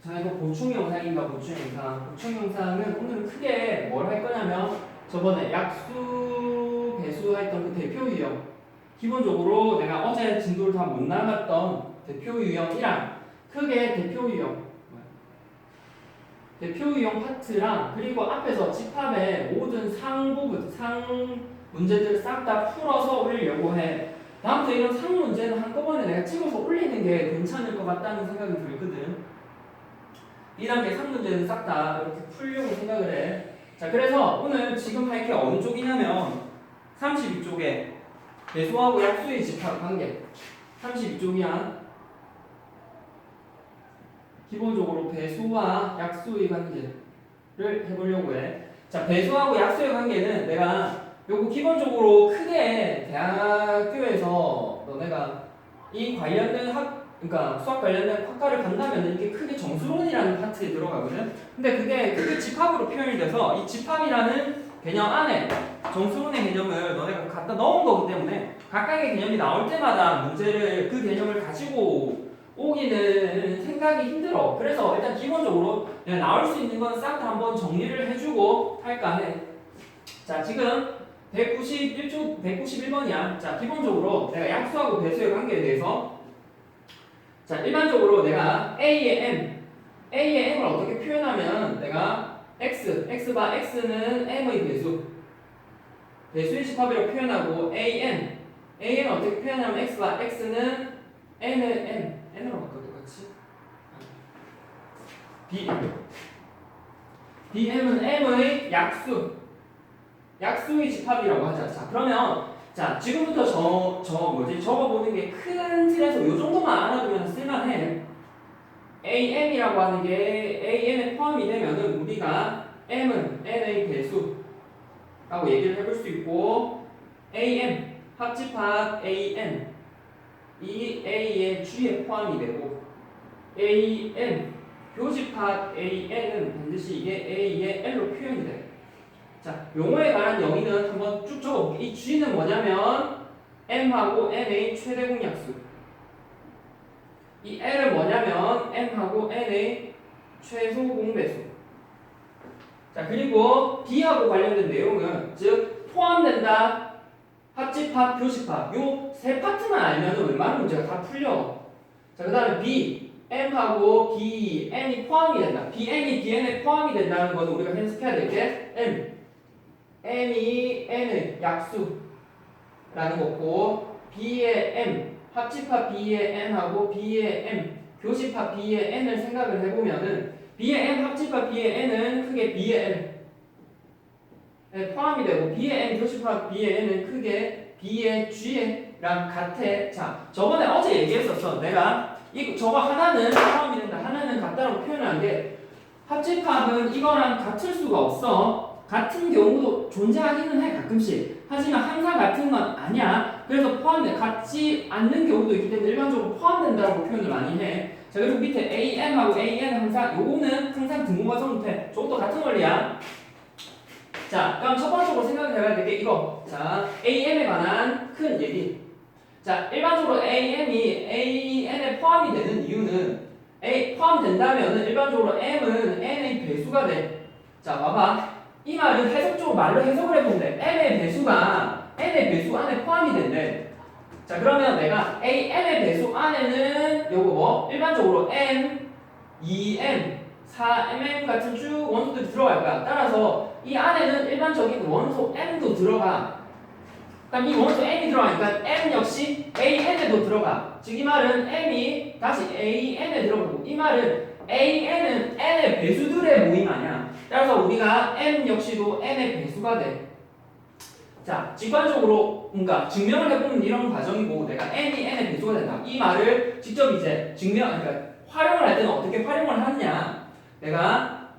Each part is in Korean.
자, 이거 보충 영상인가 보충 영상. 보충 영상은 오늘 크게 뭘 할 거냐면 저번에 약수, 배수 했던 그 대표 유형. 기본적으로 내가 어제 진도를 다 못 나갔던 대표 유형이랑 크게 대표 유형. 대표 유형 파트랑 그리고 앞에서 집합의 모든 상 부분, 상 문제들을 싹 다 풀어서 올리려고 해. 다음부터 이런 상 문제는 한꺼번에 내가 찍어서 올리는 게 괜찮을 것 같다는 생각이 들거든. 1단계 상 문제는 싹 다 이렇게 풀려고 생각을 해. 자, 그래서 오늘 지금 할 게 어느 쪽이냐면 32쪽에 배수하고 약수의 집합 관계. 32쪽이야. 기본적으로 배수와 약수의 관계를 해보려고 해. 자, 배수하고 약수의 관계는 내가 요거 기본적으로 크게 대학교에서 너네가 이 관련된 그러니까 수학 관련된 학과를 간다면 이게 크게 정수론이라는 파트에 들어가거든. 근데 그게 크게 집합으로 표현이 돼서 이 집합이라는 개념 안에 정수론의 개념을 너네가 갖다 넣은 거기 때문에 각각의 개념이 나올 때마다 문제를 그 개념을 가지고 오기는 생각이 힘들어. 그래서 일단 기본적으로 내가 나올 수 있는 건 싹 다 한번 정리를 해주고 할까 해. 자, 지금 191번이야. 자, 기본적으로 내가 약수하고 배수의 관계에 대해서 자, 일반적으로 내가 A의 M을 어떻게 표현하면 내가 X바 X는 M의 배수의 집합이라고 표현하고 N을 어떻게 표현하면 X바 X는 N을 N으로 바꿔 똑같이 BM은 M의 약수의 집합이라고 하자. 자, 그러면 자, 지금부터 적어보는 게 큰 틀에서 요 정도만 알아두면 쓸만해. AM이라고 하는 게 AN에 포함이 되면은 우리가 M은 N의 배수라고 얘기를 해볼 수 있고 AM, 합집합 AN 이 A의 G에 포함이 되고 AN, 교집합 AN은 반드시 이게 A의 L로 표현이 돼. 자, 용어에 관한 영의는 한번 쭉 적어볼게. 이 G는 뭐냐면 M하고 N의 최대 공약수. 이 L은 뭐냐면 M하고 N의 최소 공배수. 자, 그리고 B하고 관련된 내용은 즉 포함된다, 합집합, 교집합 요 세 파트만 알면 웬만한 문제가 다 풀려. 자, 그 다음에 B, M하고 B, N이 포함이 된다. BN이 BN에 포함이 된다는 건 우리가 해석해야 될 게 M이 N의 약수라는 거고 B의 M, 합집합 B의 N하고 B의 M, 교집합 B의 N을 생각을 해보면은 B의 M, 합집합 B의 N은 크게 B의 L에 포함이 되고 B의 M, 교집합 B의 N은 크게 B의 G랑 같아. 자, 저번에 어제 얘기했었어. 내가 저거 하나는 포함이 된다, 하나는 같다라고 표현한 게 합집합은 이거랑 같을 수가 없어. 같은 경우도 존재하기는 해 가끔씩. 하지만 항상 같은 건 아니야. 그래서 같지 않는 경우도 있기 때문에 일반적으로 포함된다고 표현을 많이 해. 자, 그리고 밑에 AM하고 AN은 항상 요거는 항상 등고과정 못해. 저것도 같은 원리야. 자, 그럼 첫 번째로 생각해봐야 될 게 이거. 자, AM에 관한 큰 얘기. 자, 일반적으로 AM이 AN에 포함이 되는 이유는 포함된다면은 일반적으로 M은 N의 배수가 돼. 자, 봐봐. 이 말은 해석적으로 말로 해석을 해보면 돼. M의 배수가 N의 배수 안에 포함이 된대. 자, 그러면 내가 N의 배수 안에는 요거 뭐 일반적으로 M, 2M, 4mm 같은 쭉 원소들이 들어갈 거야. 따라서 이 안에는 일반적인 원소 M도 들어가. 그럼 이 원소 M이 들어가니까 M 역시 AN에도 들어가. 즉 이 말은 M이 다시 AN에 들어가고 이 말은 AN은 N의 배수들의 모임 아니야. 따라서 우리가 M 역시도 N의 배수가 돼. 자, 직관적으로 뭔가 증명을 해보는 이런 과정이고 내가 N이 N의 배수가 된다. 이 말을 직접 이제 그러니까 활용을 할 때는 어떻게 활용을 하느냐. 내가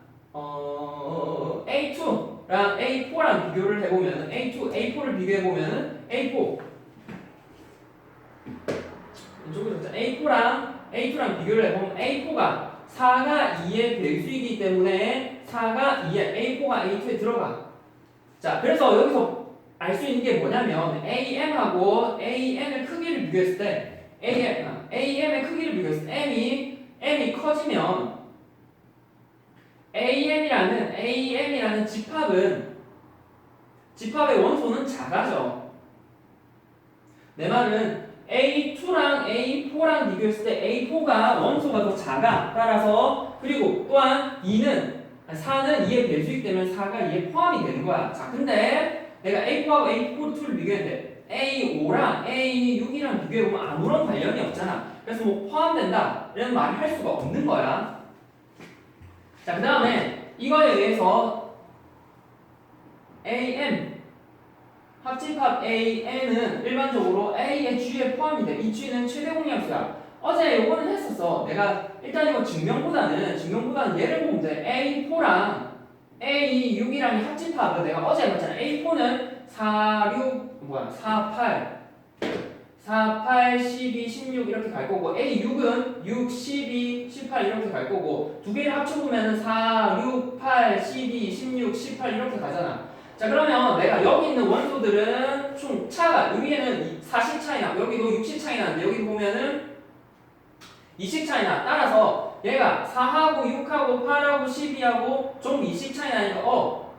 A2랑 A4랑 비교를 해보면 A2, A4를 비교해보면 A4 이쪽으로 A4랑 비교를 해보면 A4가 4가 2의 배수이기 때문에 4가 2에 A4가 A2에 들어가. 자, 그래서 여기서 알 수 있는 게 뭐냐면 AM하고 AN의 크기를 비교했을 때 AM의 크기를 비교했을 때 M이 커지면 AM이라는 집합의 원소는 작아져. 내 말은 A2랑 A4랑 비교했을 때 A4가 원소가 더 작아. 따라서 그리고 또한 4는 2의 배수이기 때문에 4가 2에 포함이 되는 거야. 자, 근데 내가 A4하고 A2를 비교했는데 A5랑 A6이랑 비교해보면 아무런 관련이 없잖아. 그래서 뭐 포함된다 이런 말을 할 수가 없는 거야. 자, 그 다음에 이거에 의해서 AM 합집합 AN은 일반적으로 A의 G에 포함이 돼. 이 G는 최대 공약수야. 어제 요거는 했었어. 내가 일단 이거 증명보다는 얘를 보면 돼. A4랑 A6이랑 합집합은 내가 어제 해봤잖아. A4는 4, 8, 12, 16 이렇게 갈 거고 A6은 6, 12, 18 이렇게 갈 거고 두 개를 합쳐보면 4, 6, 8, 12, 16, 18 이렇게 가잖아. 자, 그러면 내가 여기 있는 원소들은 총 차가 여기에는 40 차이나 여기도 60 차이 나는데 여기 보면은 20 차이 나. 따라서 얘가 4하고 6하고 8하고 12하고 전부 20 차이 나니까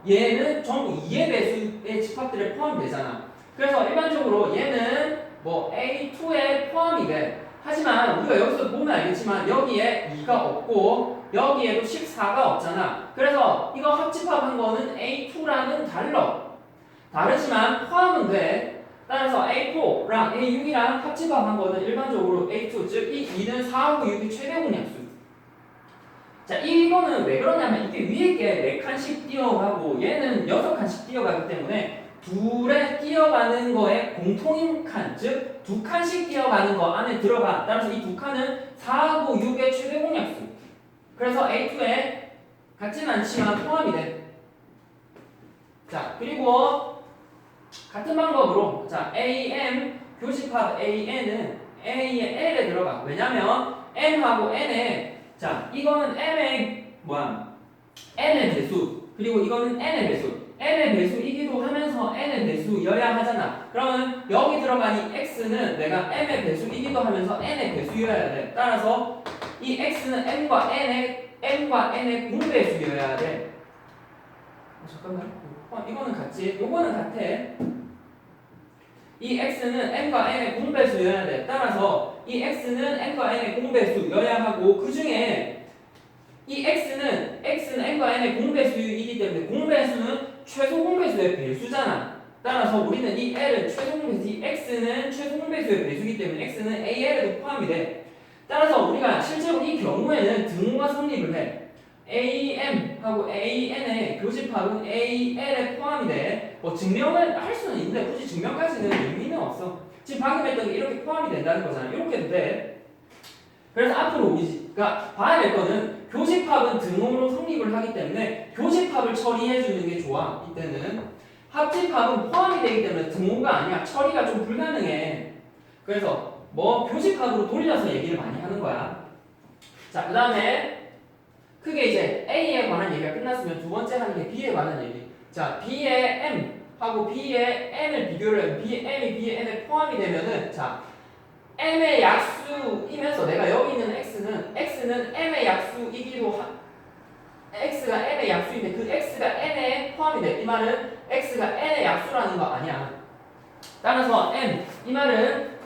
얘는 전부 2의 배수의 집합들에 포함되잖아. 그래서 일반적으로 얘는 뭐 A2에 포함이 돼. 하지만 우리가 여기서 보면 알겠지만 여기에 2가 없고 여기에도 14가 없잖아. 그래서 이거 합집합한 거는 A2랑은 다르지만 포함은 돼. 따라서 A4랑 A6이랑 합집합한 거는 일반적으로 A2, 즉 이 2는 4하고 6이 최대 공약수. 자, 이거는 왜 그러냐면 이게 위에 게 4칸씩 뛰어가고 얘는 6칸씩 뛰어가기 때문에 둘에 뛰어가는 거에 공통인 칸, 즉 2칸씩 뛰어가는 거 안에 들어가. 따라서 이 2칸은 4하고 6의 최대 공약수. 그래서 A2에 같진 않지만 포함이 돼. 자, 그리고 같은 방법으로 자 AM 교집합 AN은 A의 L에 들어가. 왜냐면 M하고 N에 자 이거는 N의 배수 그리고 이거는 N의 배수. N의 배수이기도 하면서 N의 배수여야 하잖아. 그러면 여기 들어간 이 X는 내가 M의 배수이기도 하면서 N의 배수여야 돼. 따라서 이 X는 M과 N의 공배수여야 돼. 잠깐만. 이거는 같지. 요거는 같아. 이 X는 N과 N의 공배수여야 돼. 따라서 이 X는 N과 N의 공배수여야 하고 그 중에 이 X는 N과 N의 공배수이기 때문에 공배수는 최소 공배수의 배수잖아. 따라서 우리는 이 L은 최소 공배수, 이 X는 최소 공배수의 배수이기 때문에 X는 AL에도 포함이 돼. 따라서 우리가 실제로 이 경우에는 등호가 성립을 해. AM하고 AN의 교집합은 AL에 포함이 돼. 뭐 증명을 할 수는 있는데 굳이 증명까지는 의미는 없어. 지금 방금 했던 게 이렇게 포함이 된다는 거잖아. 이렇게도 돼. 그래서 앞으로 우리가 봐야 될 거는 교집합은 등호로 성립을 하기 때문에 교집합을 처리해 주는 게 좋아. 이때는 합집합은 포함이 되기 때문에 등호가 아니야. 처리가 좀 불가능해. 그래서 뭐 교집합으로 돌려서 얘기를 많이 하는 거야. 자, 그 다음에 크게 이제 A에 관한 얘기가 끝났으면 두 번째 하는 게 B에 관한 얘기. 자, B의 M하고 B의 N을 비교를 해요. M이 B의 N에 포함이 되면은 자, M의 약수이면서 내가 여기 있는 X는 M의 약수이기도 X가 M의 약수인데 그 X가 N에 포함이 돼. 이 말은 X가 N의 약수라는 거 아니야. 따라서 이 말은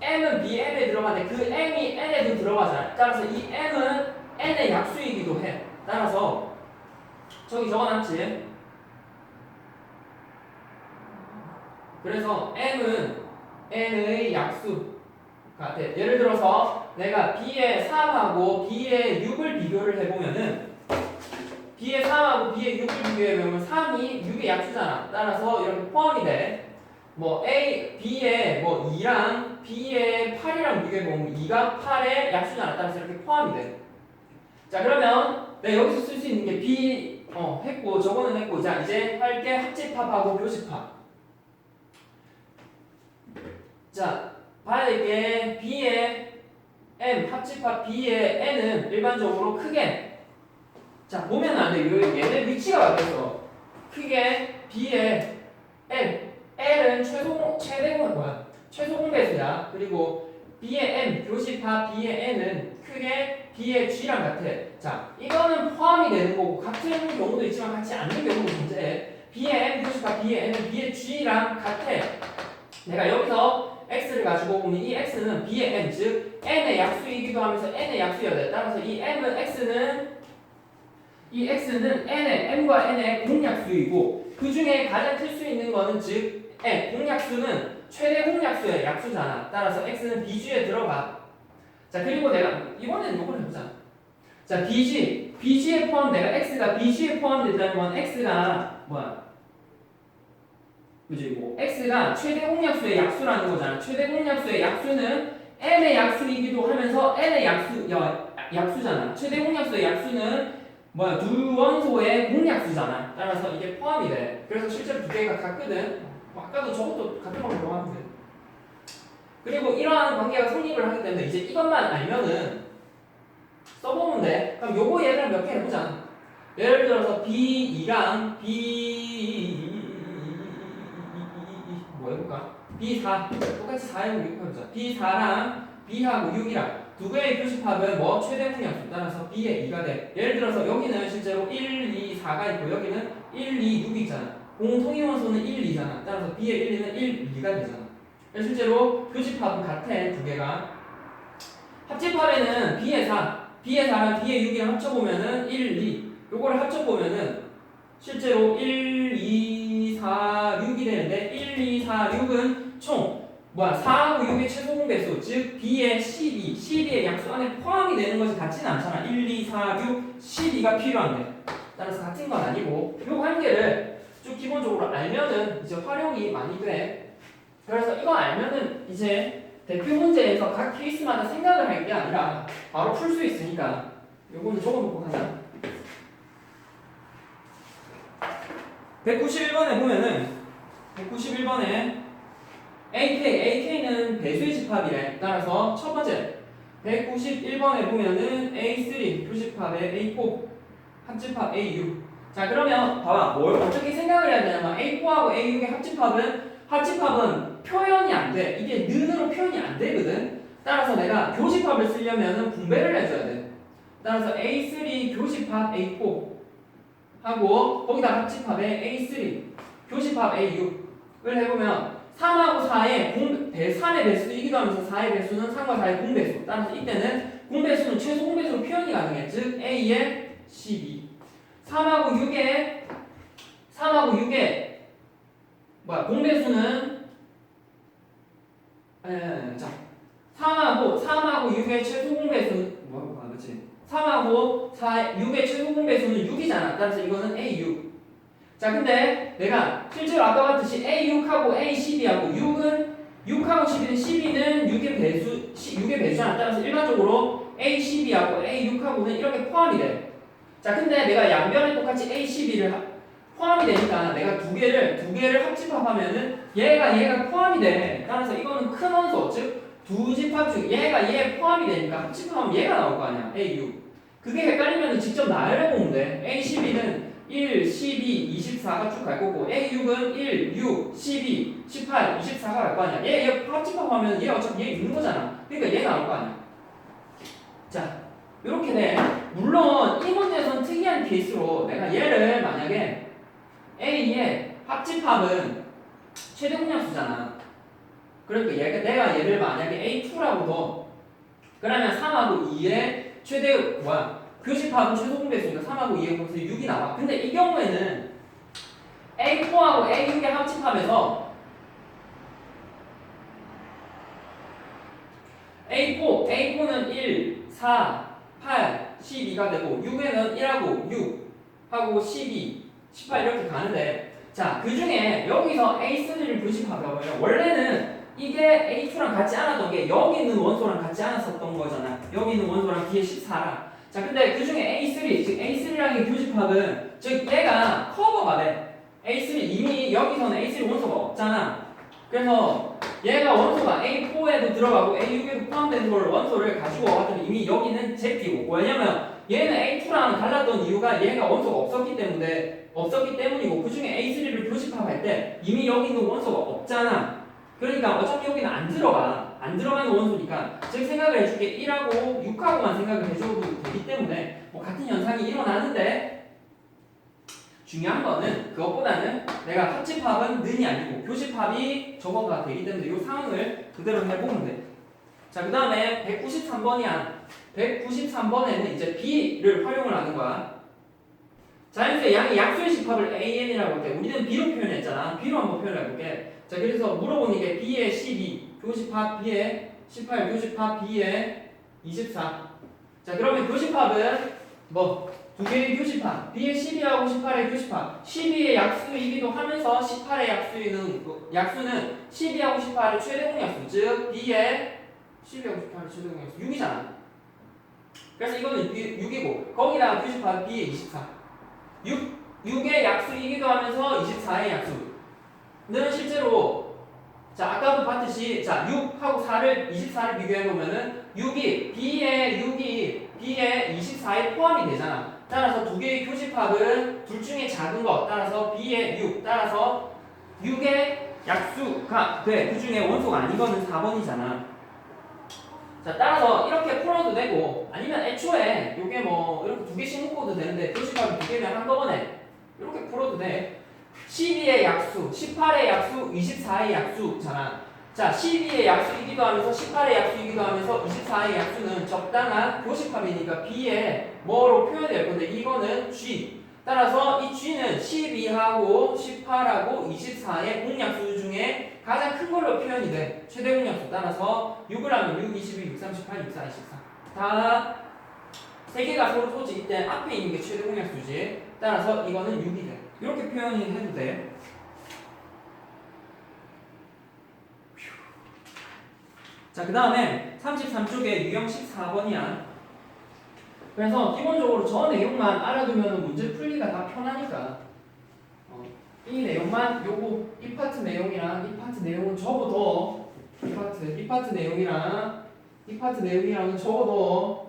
M은 BM에 들어가는데 그 M이 N에도 들어가잖아. 따라서 이 M은 N의 약수이기도 해. 따라서 저기 적어놨지. 그래서 M은 N의 약수가 돼. 예를 들어서 내가 B의 3하고 B의 6을 비교를 해보면은 B의 3하고 B의 6을 비교해보면 3이 6의 약수잖아. 따라서 이렇게 포함이 돼. 뭐 B의 뭐 2랑 B의 8이랑 비교해보면 2가 8의 약수잖아. 따라서 이렇게 포함이 돼. 자, 그러면 내가 여기서 쓸 수 있는 게 B 했고 저거는 했고 자 이제 할 게 합집합하고 교집합. 자, 봐야 될 게 B의 M 합집합 B의 N은 일반적으로 크게 자 보면 안 돼. 얘네 위치가 바뀌었어. 크게 B의 L은 최소 공배수야. 그리고 B의 M 교집합 B의 N은 크게 B의 G랑 같아. 자, 이거는 포함이 되는 거고 같은 경우도 있지만 같지 않는 경우도 존재해. B의 M 교집합 B의 M은 B의 G랑 같아. 내가 여기서 X를 가지고 보면 이 X는 B의 M, 즉 N의 약수이기도 하면서 N의 약수여야 돼. 따라서 이 M은 X는 M과 N의 공약수이고 그 중에 가장 클 수 있는 거는 즉 N, 공약수는 최대 공약수의 약수잖아. 따라서 X는 BG에 들어가. 자, 그리고 내가 이번에는 이걸 해보자. 자, BG에 포함 내가 X가 BG에 포함된다는 건 X가 뭐야? 그지? 뭐 X가 최대 공약수의 약수라는 거잖아. 최대 공약수의 약수는 N의 약수이기도 하면서 N의 약수잖아. 최대 공약수의 약수는 뭐야? 두 원소의 공약수잖아. 따라서 이게 포함이 돼. 그래서 실제로 두 개가 같거든. 아까도 저것도 같은 걸로 들어가면 돼. 그리고 이러한 관계가 성립을 하기 때문에 이제 이것만 알면은 써보면 돼. 그럼 요거 예를 몇 개 해보자. 예를 들어서 B2랑 뭐 해볼까? B4 똑같이 4하고 6 해보자. B4랑 B하고 6이랑 두 개의 교집합은 뭐 최대 공약수 따라서 B의 2가 돼. 예를 들어서 여기는 실제로 1, 2, 4가 있고 여기는 1, 2, 6이 있잖아. 공통의 원소는 1, 2잖아. 따라서 B의 1, 2는 1, 2가 되잖아. 실제로 교집합은 같아 두 개가. 합집합에는 B의 4랑 B의 6이랑 합쳐보면은 1, 2 요거를 합쳐보면은 실제로 1, 2, 4, 6이 되는데 1, 2, 4, 6은 총 4하고 6의 최소 공배수 즉 B의 12의 약수 안에 포함이 되는 것이 같지는 않잖아. 1, 2, 4, 6, 12가 필요한데 따라서 같은 건 아니고 요 관계를 좀 기본적으로 알면은 이제 활용이 많이 돼. 그래서 이거 알면은 이제 대표 문제에서 각 케이스마다 생각을 할 게 아니라 바로 풀 수 있으니까 요거는 적어놓고 가자. 191번에 보면은 191번에 AK는 배수의 집합이래. 따라서 첫 번째 191번에 보면은 A3 교집합에 A4 합집합 A6. 자, 그러면 봐봐 뭘 어떻게 생각을 해야 되냐면 A4하고 A6의 합집합은 표현이 안 돼. 이게 는으로 표현이 안 되거든. 따라서 내가 교집합을 쓰려면은 분배를 해줘야 돼. 따라서 A3 교집합 A4 하고 거기다 합집합에 A3 교집합 A6을 해보면 3하고 4의 3의 배수이기도 하면서 4의 배수는 3과 4의 공배수. 따라서 이때는 공배수는 최소 공배수로 표현이 가능해. 즉 A의 12 3하고 6의 공배수는 자 3하고 6의 최소 공배수는 그렇지 3하고 6의 최소 공배수는 6이잖아. 따라서 이거는 A6. 자, 근데 내가 실제로 아까 봤듯이 A6하고 A12하고 6하고 12는 6의 배수잖아. 따라서 일반적으로 A12하고 A6하고는 이렇게 포함이 돼. 자, 근데 내가 양변에 똑같이 A12를 포함이 되니까 내가 두 개를 합집합하면은 얘가 포함이 돼. 따라서 이거는 큰 원소, 즉 두 집합 중 얘 포함이 되니까 합집합하면 얘가 나올 거 아니야. A6. 그게 헷갈리면 직접 나열해 보면 돼. A12는 1, 12, 24가 쭉 갈 거고 A6은 1, 6, 12, 18, 24가 갈 거 아니야. 얘 합집합하면 얘 어차피 얘 있는 거잖아. 그러니까 얘 나올 거 아니야. 자, 이렇게 돼. 물론 이 문제에서는 특이한 케이스로 내가 얘를 만약에 A의 합집합은 최대 공약수잖아. 그러니까 내가 얘를 만약에 A2라고 둬. 그러면 3하고 2의 최대 교집합은 최소 공배수니까 3하고 2의 공배수 6이 나와. 근데 이 경우에는 A4하고 A6의 합집합에서 A4는 1, 4, 8, 12가 되고 6에는 1하고 6하고 12, 18 이렇게 가는데 자, 그 중에 여기서 A3를 교집합하면 원래는 이게 A2랑 같지 않았던 게 여기 있는 원소랑 같지 않았었던 거잖아. 여기 있는 원소랑 뒤에 14랑. 자, 근데 그 중에 A3, 즉 A3랑의 교집합은 즉 얘가 커버가 돼. A3 이미 여기서는 A3 원소가 없잖아. 그래서 얘가 원소가 A4에도 들어가고 A6에도 포함된 걸 원소를 가지고 와가지고 이미 여기는 제끼고. 왜냐면 얘는 A2랑 달랐던 이유가 얘가 원소가 없었기 때문이고 그 중에 A3를 교집합할 때 이미 여기 있는 원소가 없잖아. 그러니까 어차피 여기는 안 들어가. 안 들어가는 원소니까 즉 생각을 해줄게 1하고 6하고만 생각을 해줘도 되기 때문에 뭐 같은 현상이 일어나는데 중요한 거는 그것보다는 내가 합집합은 는이 아니고 교집합이 저거가 되기 때문에 이 상황을 그대로 해보면 돼. 자, 그 다음에 193번이야. 193번에는 이제 B를 활용을 하는 거야. 자연수의 양의 약수의 집합을 AN이라고 할게. 우리는 B로 표현했잖아. B로 한번 표현해볼게. 자, 그래서 물어보는 게 B의 12, 교집합 B의 18, 교집합 B의 24. 자, 그러면 교집합은 뭐? 두 개의 교집합. B의 12하고 18의 교집합. 12의 약수이기도 하면서 18의 약수는 12하고 18의 최대 공약수. 즉, B의 12하고 18의 최대 공약수 6이잖아. 그래서 이거는 6이고, 거기다가 교집합 B의 24. 6의 약수이기도 하면서 24의 약수는 실제로 자 아까도 봤듯이 자 6하고 4를 24를 비교해보면은 6이 B의 24에 포함이 되잖아. 따라서 두 개의 교집합은 둘 중에 작은 거 따라서 B의 6 따라서 6의 약수가 돼. 그 중에 원소가 아닌 거는 4번이잖아. 자 따라서 이렇게 풀어도 되고 아니면 애초에 요게 뭐 이렇게 두 개씩 묶어도 되는데 교집합이 두 개면 한꺼번에 이렇게 풀어도 돼. 12의 약수, 18의 약수, 24의 약수잖아. 자 12의 약수이기도 하면서 18의 약수이기도 하면서 24의 약수는 적당한 교집합이니까 B에 뭐로 표현될 건데 이거는 G. 따라서 이 G는 12하고 18하고 24의 공약수 중에 가장 큰 걸로 표현이 돼. 최대 공약수. 따라서 6을 하면 6, 22, 6, 38, 64, 24. 다 세 개가 서로 소지 때 앞에 있는 게 최대 공약수지. 따라서 이거는 6이 돼. 이렇게 표현이 해도 돼. 자, 그 다음에 33쪽에 유형 14번이야. 그래서 기본적으로 저 내용만 알아두면 문제 풀기가 다 편하니까 이 내용만 요거 이 파트 내용이랑 이 파트 내용은 적어도 이 파트 내용이랑은 적어도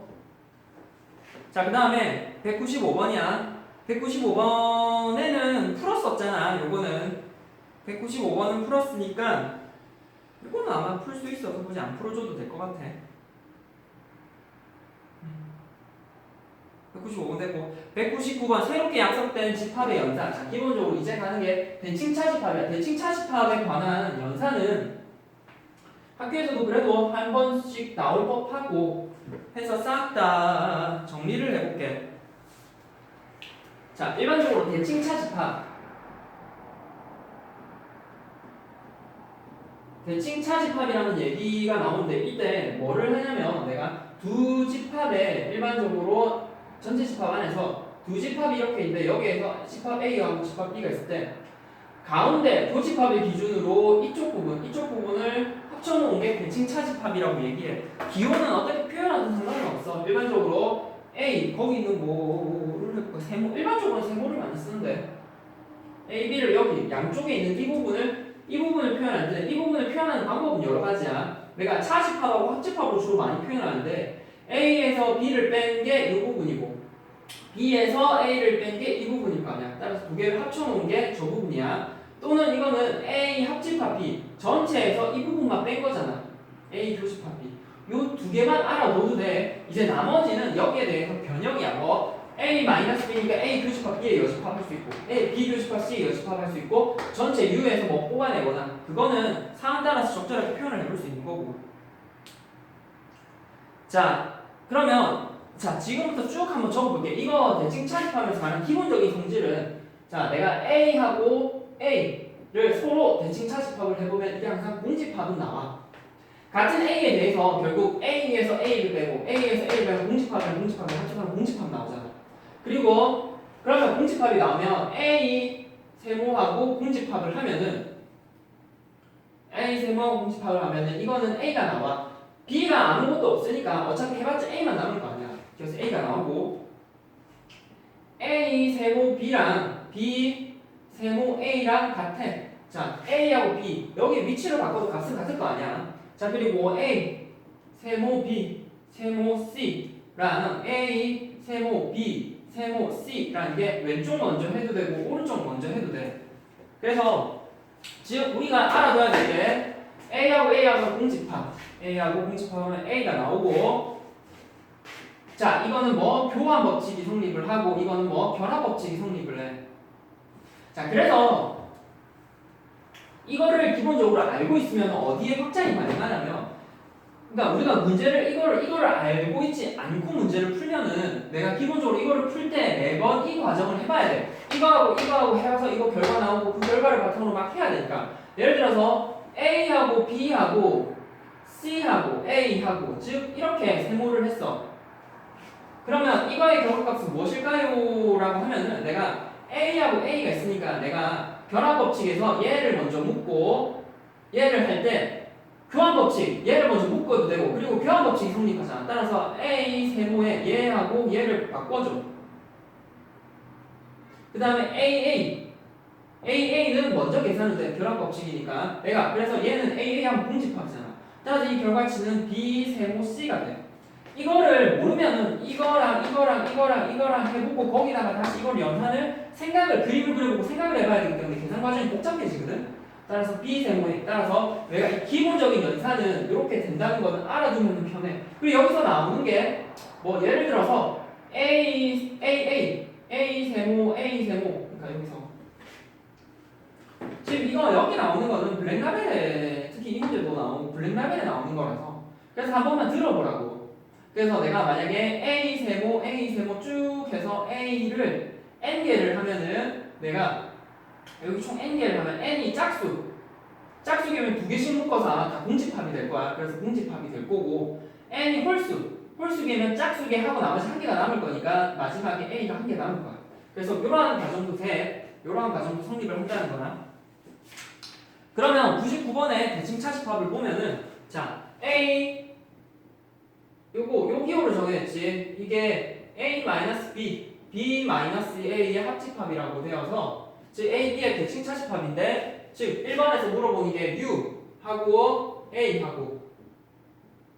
자, 그 다음에 195번이야. 195번에는 풀었었잖아. 요거는 195번은 풀었으니까 이거는 아마 풀 수 있어서 굳이 안 풀어줘도 될 것 같아. 195번 됐고 199번 새롭게 약속된 집합의 연산. 자, 기본적으로 이제 가는 게 대칭차 집합이야. 대칭차 집합에 관한 연산은 학교에서도 그래도 한 번씩 나올 법하고 해서 싹 다 정리를 해볼게. 자, 일반적으로 대칭차 집합. 대칭차 집합이라는 얘기가 나오는데 이때 뭐를 하냐면 내가 두 집합에 일반적으로 전체 집합 안에서 두 집합이 이렇게 있는데 여기에서 집합 A하고 집합 B가 있을 때 가운데 교집합의 기준으로 이쪽 부분을 합쳐놓은 게 대칭차 집합이라고 얘기해. 기호는 어떻게 표현하든 상관은 없어. 일반적으로 A 거기 있는 뭐를 해볼까? 세모. 일반적으로 세모를 많이 쓰는데 A, B를 여기 양쪽에 있는 이 부분을 표현하는데 이 부분을 표현하는 방법은 여러 가지야. 내가 차집합하고 합집합으로 주로 많이 표현하는데 A에서 B를 뺀 게 이 부분이고 B에서 A를 뺀 게 이 부분일 거 아니야. 따라서 두 개를 합쳐놓은 게 저 부분이야. 또는 이거는 A 합집합 B 전체에서 이 부분만 뺀 거잖아. A 교집합 B 요 두 개만 알아둬도 돼. 이제 나머지는 여기에 대해서 변형이야. 뭐 A-B니까 A 교집합 B에 여집합할 수 있고 A, B 교집합 C에 여집합할 수 있고 전체 U에서 뭐 뽑아내거나 그거는 상황 따라서 적절하게 표현을 해볼 수 있는 거고. 자 그러면 자 지금부터 쭉 한번 적어볼게. 이거 대칭차 집합에서 가는 기본적인 성질은 자 내가 A하고 A를 서로 대칭차 집합을 해보면 이게 항상 공집합은 나와. 같은 A에 대해서 결국 A에서 A를 빼고 A에서 A를 빼고 공집합을 합쳐서 공집합 나오잖아. 그리고 그러면 공집합이 나오면 A 세모하고 공집합을 하면은 A 세모하고 공집합을 하면은 이거는 A가 나와. B가 아무것도 없으니까 어차피 해봤자 A만 남을 거 아니야. 그래서 A가 나오고 A 세모 B랑 B 세모 A랑 같아. 자 A하고 B 여기 위치를 바꿔도 값은 같을 거 아니야. 자 그리고 A 세모 B 세모 C랑 A 세모 B 세모 C라는 게 왼쪽 먼저 해도 되고 오른쪽 먼저 해도 돼. 그래서 지금 우리가 알아둬야 될 게 A하고 A하고 공집합 A하고 공집합하면 A가 나오고, 자 이거는 뭐 교환 법칙이 성립을 하고, 이거는 뭐 결합 법칙이 성립을 해. 자 그래서 이거를 기본적으로 알고 있으면 어디에 확장이 가능하냐면, 그러니까 우리가 문제를 이거를 알고 있지 않고 문제를 풀면은 내가 기본적으로 이거를 풀 때 매번 이 과정을 해봐야 돼. 이거하고 해서 이거 결과 나오고 그 결과를 바탕으로 막 해야 되니까. 예를 들어서 A하고 B하고 C하고 A하고 즉 이렇게 세모를 했어. 그러면 이거의 결합값은 무엇일까요? 라고 하면은 내가 A하고 A가 있으니까 내가 결합 법칙에서 얘를 먼저 묶고 얘를 할 때 교환 법칙 얘를 먼저 묶어도 되고, 그리고 교환 법칙이 성립하잖아. 따라서 A 세모에 얘하고 얘를 바꿔줘. 그 다음에 AA는 먼저 계산을 돼. 결합 법칙이니까 내가 그래서 얘는 AA 하면 공집합이잖아. 따라서 이 결과치는 B 세모 C가 돼. 이거를 모르면은 이거랑 해보고 거기다가 다시 이걸 연산을 그림을 그려보고 생각을 해봐야 되기 때문에 계산 과정이 복잡해지거든. 따라서 B 세모에 따라서 내가 이 기본적인 연산은 이렇게 된다는 거는 알아두면 편해. 그리고 여기서 나오는 게 뭐 예를 들어서 A 세모 그러니까 여기서 지금 이거 여기 나오는 거는 블랙라벨에 특히 이 문제도 나오고 블랙라벨에 나오는 거라서 그래서 한 번만 들어보라고. 그래서 내가 만약에 A 세모 쭉 해서 A를 N개를 하면은 내가 여기 총 N개를 하면 N이 짝수개면 2개씩 묶어서 다 공집합이 될 거야. 그래서 공집합이 될 거고, N이 홀수개면 짝수개 하고 나머지 한 개가 남을 거니까 마지막에 A가 한 개 남을 거야. 그래서 이러한 과정도 성립을 한다는 거나. 그러면 99번의 대칭 차집합을 보면은 자 A 요 기호를 정했지. 이게 A-B, B-A의 합집합이라고 되어서 즉 A, B의 대칭 차집합인데, 즉 1번에서 물어보는 게 U하고 A하고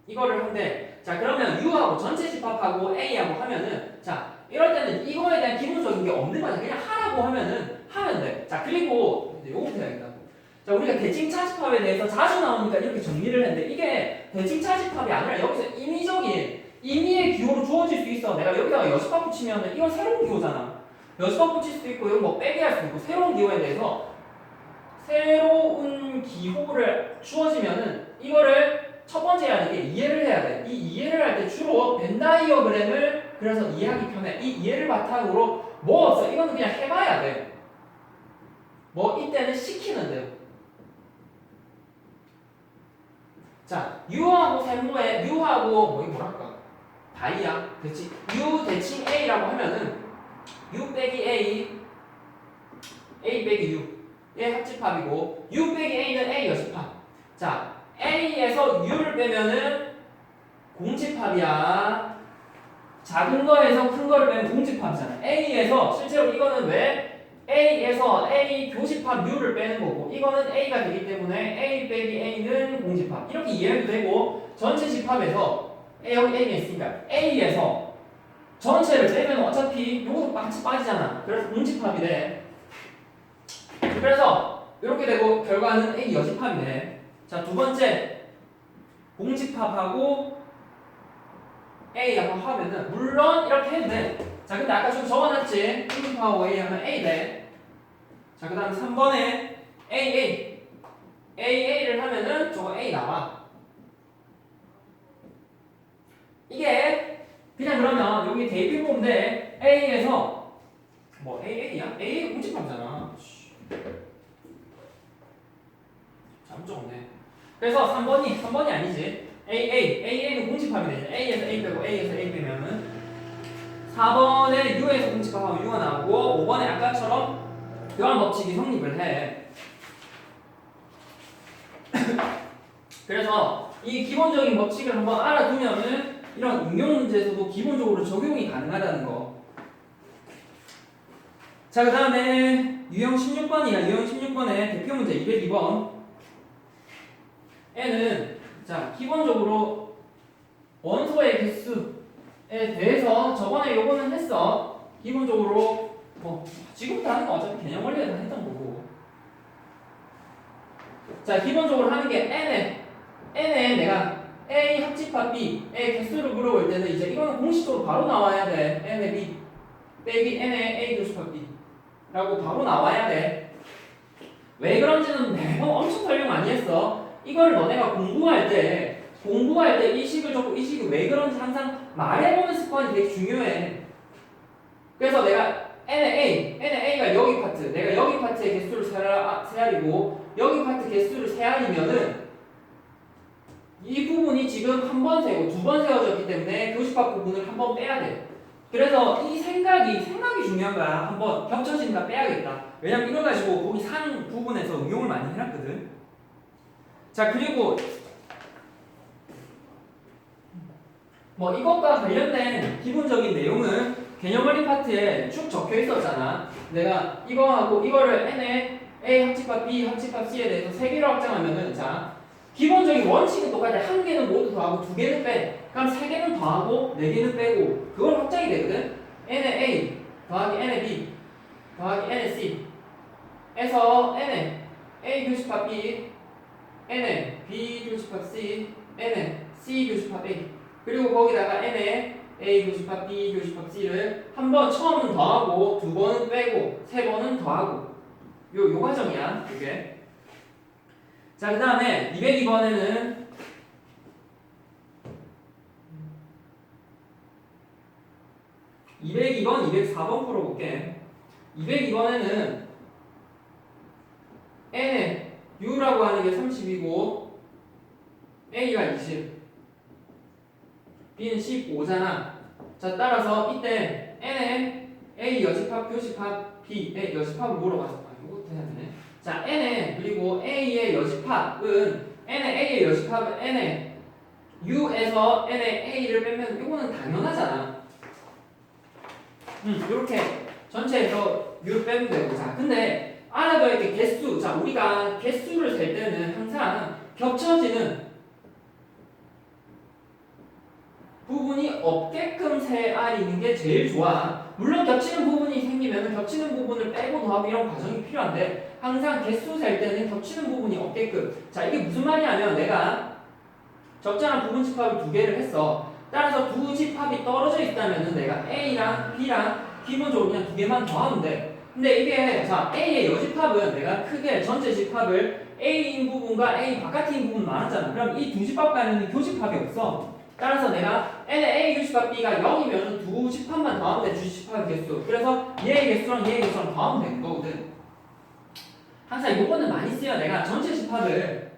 이거를 한대. 자 그러면 U하고 전체 집합하고 A하고 하면은 자 이럴 때는 이거에 대한 기본적인 게 없는 거야. 그냥 하라고 하면은 하면 돼. 자 그리고 이제 요거부터 해야겠다. 자 우리가 대칭 차집합에 대해서 자주 나오니까 이렇게 정리를 했는데, 이게 대칭 차집합이 아니라 여기서 임의의 기호로 주어질 수 있어. 내가 여기다가 여집합 붙이면 이건 새로운 기호잖아. 여집합 붙일 수도 있고 이건 뭐 빼게 할 수도 있고, 새로운 기호에 대해서 새로운 기호를 주어지면은 이거를 첫 번째 해야 되는 게 이해를 해야 돼. 이 이해를 할 때 주로 벤 다이어그램을 그래서 이해하기 편해. 이 이해를 바탕으로 뭐 없어. 이거는 그냥 해봐야 돼. 뭐 이때는 시키는 대로. 자, U하고 세모에 U하고 뭐랄까 다이야. 대칭 U 대칭 A라고 하면은 U 빼기 A 빼기 U의 합집합이고, U 빼기 A는 A 여집합. 자, A에서 U를 빼면은 공집합이야. 작은 거에서 큰 거를 빼면 공집합이잖아. A에서 실제로 이거는 왜 A에서 A 교집합 U를 빼는 거고, 이거는 A가 되기 때문에 A 빼기 A는 공집합. 이렇게 이해해도 되고, 전체 집합에서 여기 A가 있으니까 A에서 전체를 빼면 어차피 요것도 같이 빠지잖아. 그래서 공집합이 돼. 그래서 이렇게 되고 결과는 A 여집합이 돼. 자, 두 번째 공집합하고 A하고 하면은 물론 이렇게 해도 돼. 자, 근데 아까 좀 적어놨지. 공집합하고 A 하면 A 돼. 자, 그 다음 3번에 AA를 하면은 저거 A 나와. 이게 그냥 그러면 여기 대입해 보면 돼. A에서 뭐 AA야? AA 공집합이잖아. 잘못 적었네. 그래서 3번이 아니지. AA는 공집합이 되죠. A에서 A 빼고 A에서 A 빼면은 4번에 U에서 공집합하면 U가 나오고, 5번에 아까처럼 교환 법칙이 성립을 해. 그래서 이 기본적인 법칙을 한번 알아두면은 이런 응용 문제에서도 기본적으로 적용이 가능하다는 거. 자, 그 다음에 유형 16번이야. 유형 16번에 대표 문제 202번. 얘는 자 기본적으로 원소의 개수에 대해서 저번에 요거는 했어. 기본적으로 뭐 지금부터 하는 거 어차피 개념 원리에서 했던 거고. 자 기본적으로 하는 게 n에 내가 A 합집합 B의 개수를 물어볼 때는 이제 이거는 공식적으로 바로 나와야 돼. n의 B 빼기 n의 A 교집합 B 라고 바로 나와야 돼. 왜 그런지는 매번 엄청 설명 많이 했어. 이걸 너네가 공부할 때 이 식을 적고 이 식이 왜 그런지 항상 말해보는 습관이 되게 중요해. 그래서 내가 n의 A가 여기 파트, 내가 여기 파트의 개수를 세알이고 여기 파트 개수를 세알이면은 이 부분이 지금 한 번 세고 두 번 세워졌기 때문에 교집합 부분을 한 번 빼야 돼. 그래서 이 생각이 중요한 거야. 한번 겹쳐지니까 빼야겠다. 왜냐면 이거 가지고 거기 상 부분에서 응용을 많이 해놨거든. 자, 그리고 뭐 이것과 관련된 기본적인 내용은 개념원리 파트에 쭉 적혀 있었잖아. 내가 이거하고 이거를 n의 A 합집합 B 합집합 C에 대해서 세 개로 확장하면은 자 기본적인 원칙은 똑같아. 한 개는 모두 더하고 두 개는 빼. 그럼 세 개는 더하고 네 개는 빼고 그걸 확장이 되거든. n의 A 더하기 n의 B 더하기 n의 C 에서 n의 A 교집합 B n의 B 교집합 C n의 C 교집합 A 그리고 거기다가 n의 A 교집합 B 교집합 C를 한 번 처음은 더하고 두 번은 빼고 세 번은 더하고 요 과정이야 이게. 자, 그 다음에 202번에는 202번, 204번 풀어볼게. 202번에는 n의 u라고 하는 게 30이고 a가 20 b는 15잖아. 자, 따라서 이때 n의 a 여집합 교집합 b의 여집합을 물어봤어. 이것도 해야 되네. 자, n의 그리고 a의 여집합은 n의 여집합은 n의 u에서 n의 a를 빼면 이거는 당연하잖아. 이렇게 전체에서 u를 빼면 되고. 자, 근데 알아둬야 할 게 개수. 자, 우리가 개수를 셀 때는 항상 겹쳐지는 부분이 없게끔 세알이는 게 제일 좋아. 물론 겹치는 부분이 생기면 겹치는 부분을 빼고 더하고 이런 과정이 필요한데 항상 개수 셀 때는 겹치는 부분이 없게끔. 자, 이게 무슨 말이냐면 내가 적절한 부분 집합을 두 개를 했어. 따라서 두 집합이 떨어져 있다면은 내가 A랑 B랑 기본적으로 그냥 두 개만 더하면 돼. 근데 이게 자 A의 여집합은 내가 크게 전체 집합을 A인 부분과 A 바깥인 부분 말하잖아. 그럼 이 두 집합 간에는 교집합이 없어. 따라서 내가 n의 A 교집합 B가 0이면 두 집합만 더하면 돼. 주집합의 개수. 그래서 얘의 개수랑 얘의 개수랑 더하면 되는 거거든. 항상 요거는 많이 쓰여. 내가 전체 집합을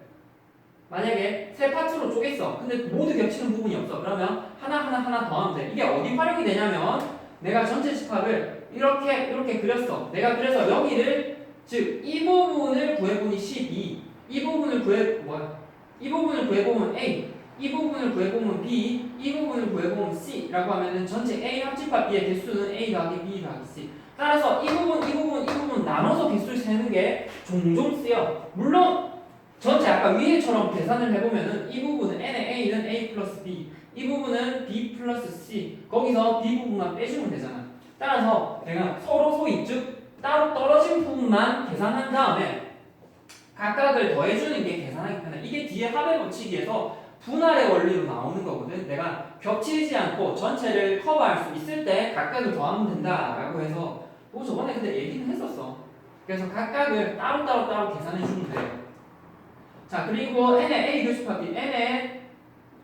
만약에 세 파트로 쪼갰어. 근데 모두 겹치는 부분이 없어. 그러면 하나 더하면 돼. 이게 어디 활용이 되냐면 내가 전체 집합을 이렇게 그렸어. 내가 그래서 여기를 즉 이 부분을 구해보니 12 이 부분을 구해보면 A 이 부분을 구해보면 B 이 부분을 구해보면 C 라고 하면은 전체 A 합집합 B의 개수는 A 더하기 B 더하기 C. 따라서 이 부분 나눠서 개수를 세는 게 종종 쓰여. 물론 전체 아까 위에처럼 계산을 해보면은 이 부분은 n의 A는 A 플러스 B 이 부분은 B 플러스 C 거기서 B 부분만 빼주면 되잖아. 따라서 내가 서로 소위 즉 따로 떨어진 부분만 계산한 다음에 각각을 더해주는 게 계산하기 편해. 이게 뒤에 합의 법칙에서 분할의 원리로 나오는 거거든. 내가 겹치지 않고 전체를 커버할 수 있을 때 각각을 더하면 된다라고 해서 뭐 저번에 근데 얘기는 했었어. 그래서 각각을 따로 계산해주면 돼요. 자, 그리고 n의 A 교집합 B, n의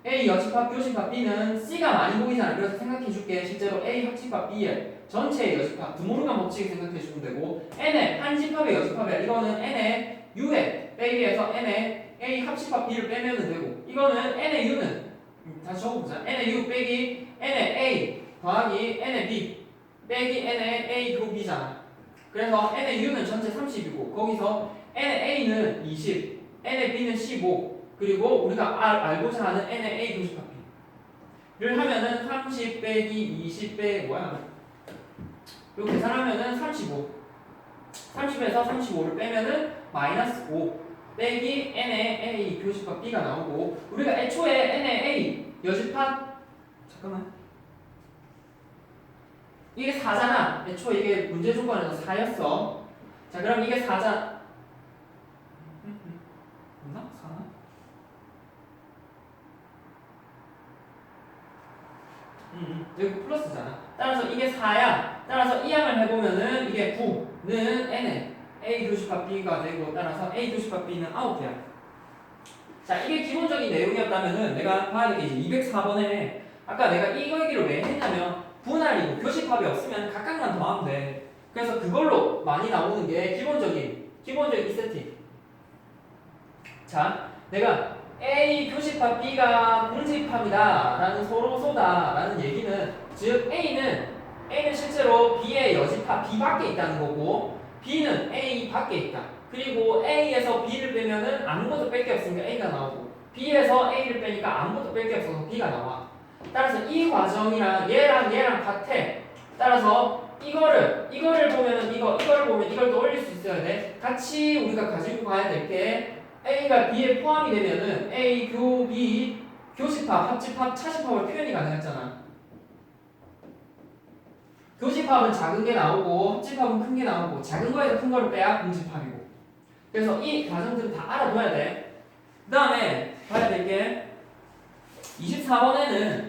A 여집합 교집합 B는 C가 많이 보이잖아. 그래서 생각해줄게. 실제로 A 합집합 B의 전체의 여집합 드모르간 법칙을 생각해주면 되고 n의 한 집합의 여집합이야. 이거는 n의 U의 빼기에서 n의 A 합집합 B를 빼면 되고 이거는 n의 U는 다시 적어보자. n의 U 빼기 n의 A 더하기 n의 B 빼기 n의 A 그 B잖아. 그래서 n의 U는 전체 30이고 거기서 n의 A는 20 n의 B는 15 그리고 우리가 알고자 하는 n의 A 교집합 B를 하면은 30 빼기 20 빼기 뭐야? 이거 계산하면은 35 30에서 35를 빼면은 마이너스 5 빼기 n의 A 교집합 B가 나오고 우리가 애초에 n의 A 여집합 잠깐만 이게 4잖아. 애초에 이게 문제 조건에서 4였어. 자, 그럼 이게 4자 맞나? 4나? 여기 플러스잖아. 따라서 이게 4야. 따라서 이항을 해보면은 이게 9는 n에 a 교집합 b가 되고 따라서 a 교집합 b는 9개야. 자, 이게 기본적인 내용이었다면은 내가 봐야 될 게 이제 204번에 아까 내가 이거 얘기를 왜 했냐면 분할이고 교집합이 없으면 각각만 더하면 돼. 그래서 그걸로 많이 나오는 게 기본적인 이 세팅. 자, 내가 A 교집합 B가 공집합이다 라는 서로소다 라는 얘기는 즉 A는 실제로 B의 여집합 B 밖에 있다는 거고 B는 A 밖에 있다. 그리고 A에서 B를 빼면은 아무것도 뺄 게 없으니까 A가 나오고 B에서 A를 빼니까 아무것도 뺄 게 없어서 B가 나와. 따라서 이 과정이랑 얘랑 같아. 따라서 이거를 보면은 이거를 보면 이걸 또 올릴 수 있어야 돼. 같이 우리가 가지고 가야 될 게 A가 B에 포함이 되면은 A, 교, B, 교집합, 합집합, 차집합을 표현이 가능했잖아. 교집합은 작은 게 나오고 합집합은 큰 게 나오고 작은 거에서 큰 거를 빼야 공집합이고. 그래서 이 과정들은 다 알아둬야 돼. 그 다음에 봐야 될 게 24번에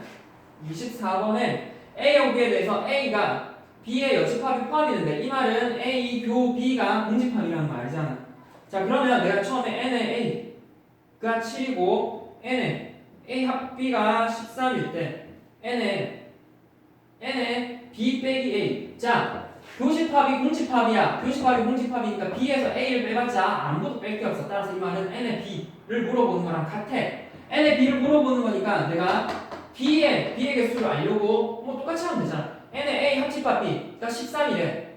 A하고 B에 대해서 A가 B의 여집합이 포함이 되는데 이 말은 A, 교, B가 공집합이라는 말이잖아. 자, 그러면 내가 처음에 n에 a가 7이고 n에 a 합 b가 13일 때 n에 b 빼기 a. 자, 교집합이 공집합이야. 교집합이 공집합이니까 b에서 a를 빼봤자 아무것도 뺄 게 없어. 따라서 이 말은 n에 b를 물어보는 거랑 같아. n에 b를 물어보는 거니까 내가 b의 개수를 알려고 뭐 똑같이 하면 되잖아. n에 a 합집합 b가 13이래.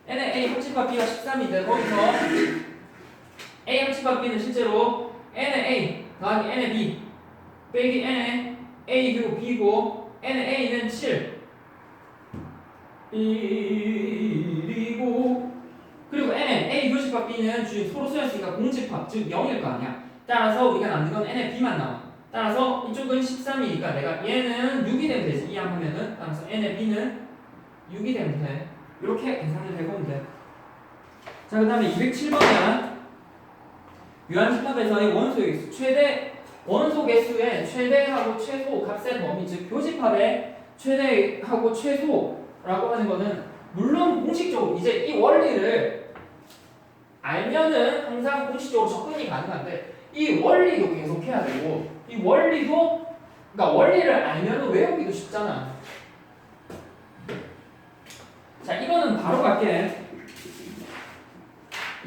n에 a 합집합 b가 13인데 거기서 a 합집합 b는 실제로 n에 a 더하기 n에 b 빼기 n에 a 그리고 b고 n에 a는 7 1이고 그리고 n에 a 교집합 b는 주인 서로 쏘였으니까 공집합 즉 0일 거 아니야. 따라서 우리가 남는 건 n에 b만 나와. 따라서 이쪽은 13이니까 내가 얘는 6이 되면 되지. 이항하면은 따라서 n에 b는 6이 되면 돼. 이렇게 계산을 해보면 돼. 자, 그 다음에 207번이야. 유한집합에서의 원소의 개수. 원소 개수의 최대하고 최소 값의 범위, 즉 교집합의 최대하고 최소라고 하는 거는 물론 공식적으로 이제 이 원리를 알면은 항상 공식적으로 접근이 가능한데 이 원리도 계속해야 되고 이 원리도 그러니까 원리를 알면은 외우기도 쉽잖아. 자, 이거는 바로 갈게.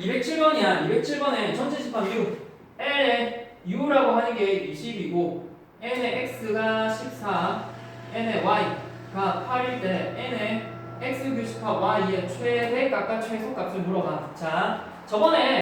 207번이야. 207번에 전체 집합 U. L의 U라고 하는 게 20이고 N의 X가 14, N의 Y가 8일 때 N의 X 교집합 Y의 최대값과 최소값을 물어봐. 자, 저번에